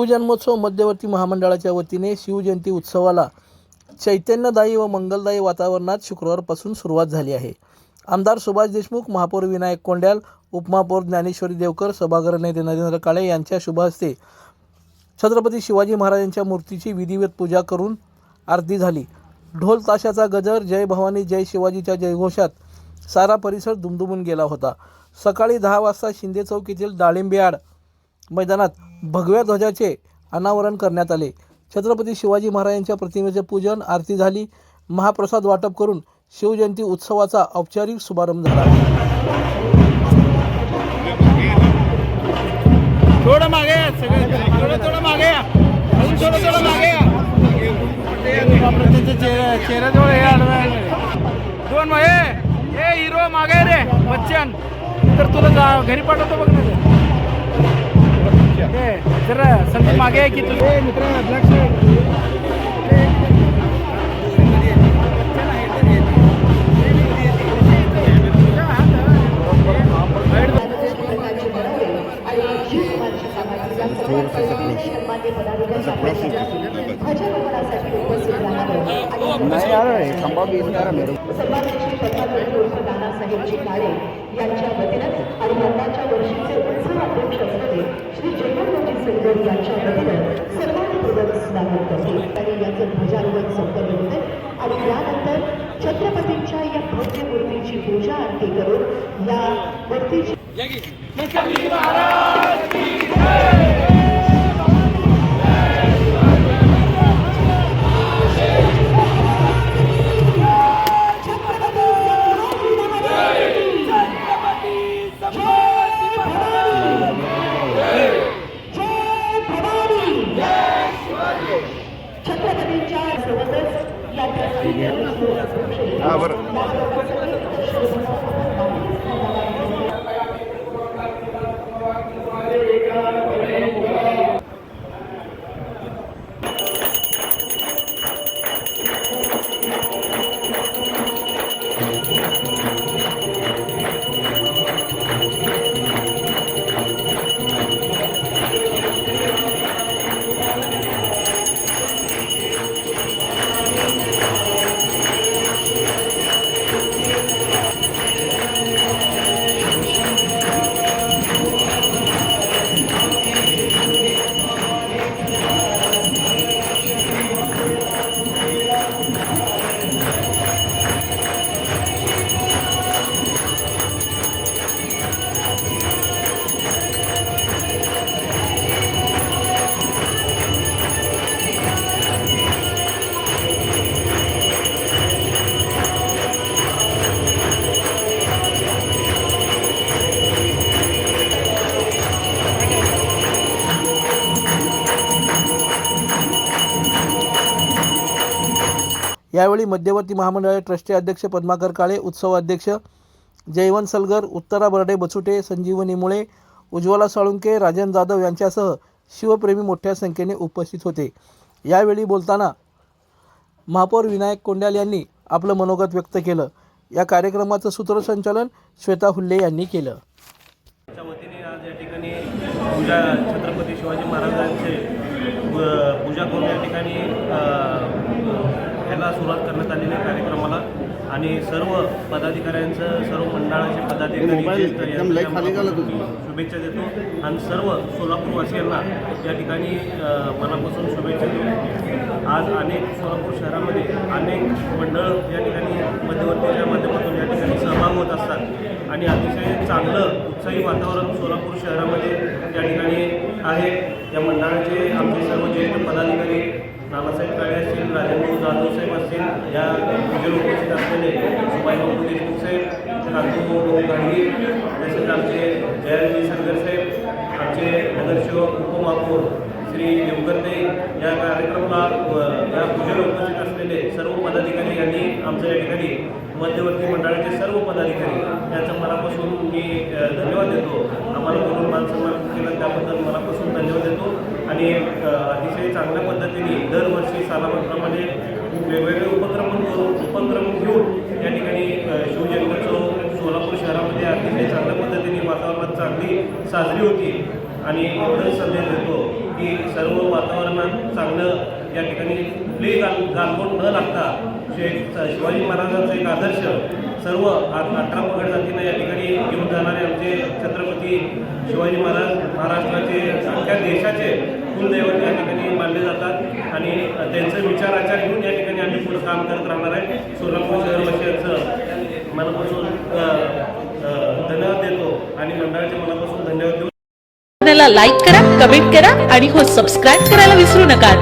शिवजन्मोत्सव मध्यवर्ती महामंडळाच्या वतीने शिवजयंती उत्सवाला चैतन्यदायी व मंगलदायी वातावरणात शुक्रवारपासून सुरुवात झाली आहे. आमदार सुभाष देशमुख, महापौर विनायक कोंड्याल, उपमहापौर ज्ञानेश्वरी देवकर, सभागृह नेते नरेंद्र काळे यांच्या शुभ हस्ते छत्रपती शिवाजी महाराजांच्या मूर्तीची विधिवत पूजा करून आरती झाली. ढोल ताशाचा गजर, जय भवानी जय शिवाजीच्या जयघोषात सारा परिसर दुमदुमून गेला होता. सकाळी 10 वाजता शिंदे चौक येथील डाळिंबयार्ड मैदानात भगव्या ध्वजाचे अनावरण करण्यात आले. छत्रपती शिवाजी महाराजांच्या प्रतिमेचे पूजन, आरती झाली. महाप्रसाद वाटप करून शिवजयंती उत्सवाचा औपचारिक शुभारंभ झाला. थोडं मागे या, सगळे थोडं मागे या, अजून थोडं मागे या. चेहऱ्याजवळ हे आडवं दोन हे हिरो मागे रे बच्चन, तर तुला घरी पाठवतो बघ ना. जरा संदीप मागे आहे की तुला मित्र ब्लॅक नाही यार खंबा भी यार मेरे नानासाहेबजी काळे यांच्या वतीने आणि यंदाच्या वर्षीचे उत्सव अध्यक्ष असलेले श्री जयवंतजी सिंगर यांच्या वतीने सर्वांपूर्वक स्वागत करते आणि याचं ध्वजारोहण संपन्न होते आणि यानंतर छत्रपतींच्या या भव्य मूर्तीची पूजा आरती करून या मूर्तीची यावेळी मध्यवर्ती महामंडळाचे ट्रस्टी अध्यक्ष पद्माकर काळे, उत्सव अध्यक्ष जयवंत सलगर, उत्तरा बर्डे बचुटे, संजीवनी मुळे, उज्ज्वला साळुंके, राजन जाधव यांच्यासह शिवप्रेमी मोठ्या संख्येने उपस्थित होते. यावेळी बोलताना महापौर विनायक कोंड्याल यांनी आपलं मनोगत व्यक्त केलं. या कार्यक्रमाचं सूत्रसंचालन श्वेता हुल्ले यांनी केलं. वतीने आज या ठिकाणी छत्रपती शिवाजी महाराजांचे पूजा करून या ठिकाणी ह्याला सुरुवात करण्यात आलेली कार्यक्रमाला आणि सर्व पदाधिकाऱ्यांचं, सर्व मंडळाचे पदाधिकारी शुभेच्छा देतो आणि सर्व सोलापूरवासियांना या ठिकाणी मनापासून शुभेच्छा देतो. आज अनेक सोलापूर शहरामध्ये अनेक मंडळ या ठिकाणी मध्यवर्तीच्या माध्यमातून या ठिकाणी सहभाग होत असतात आणि अतिशय चांगलं उत्साही वातावरण सोलापूर शहरामध्ये या ठिकाणी आहे. या मंडळाचे आमचे सर्व ज्येष्ठ पदाधिकारी नानासाहेब काळे असतील, राजेंद्र जाधव साहेब असतील, या विजय उपस्थित असलेले सुभाषबाबू देशमुख साहेब, कांतू गाडगी, तसेच आमचे जयंती सलगर साहेब, आमचे नगरसेवक उपमहापौर श्री देवकरते, या कार्यक्रमाला या पूजेला उपस्थित असलेले सर्व पदाधिकारी यांनी आमच्या या ठिकाणी मध्यवर्ती मंडळाचे सर्व पदाधिकारी यांचं मनापासून मी धन्यवाद देतो. आम्हाला बोलून मानसन्मान केलं त्याबद्दल मनापासून धन्यवाद देतो आणि अतिशय चांगल्या पद्धतीने दरवर्षी सालाबादप्रमाणे वेगवेगळे उपक्रम घेऊन या ठिकाणी शिवजयंतीचं सोलापूर शहरामध्ये अतिशय चांगल्या पद्धतीने वातावरणात चांगली साजरी होती आणि एवढंच संदेश देतो की सर्व वातावरणात चांगलं या ठिकाणी कुठलीही गालबोट न लागता शिवाजी महाराजांचा एक आदर्श सर्व 18 पगड जातींना या ठिकाणी घेऊन जाणारे आमचे छत्रपती शिवाजी महाराज महाराष्ट्राचे अख्ख्या देशाचे कुलदैवत या ठिकाणी मानले जातात आणि त्यांचे विचार आचार घेऊन या ठिकाणी आम्ही पुढे काम करत राहणार आहे. सोलापूर शहरवासियांचं मनापासून धन्यवाद देतो आणि मंडळाच्या मनापासून धन्यवाद देऊ. लाईक करा, कमेंट करा आणि हो सबस्क्राईब करायला विसरू नका.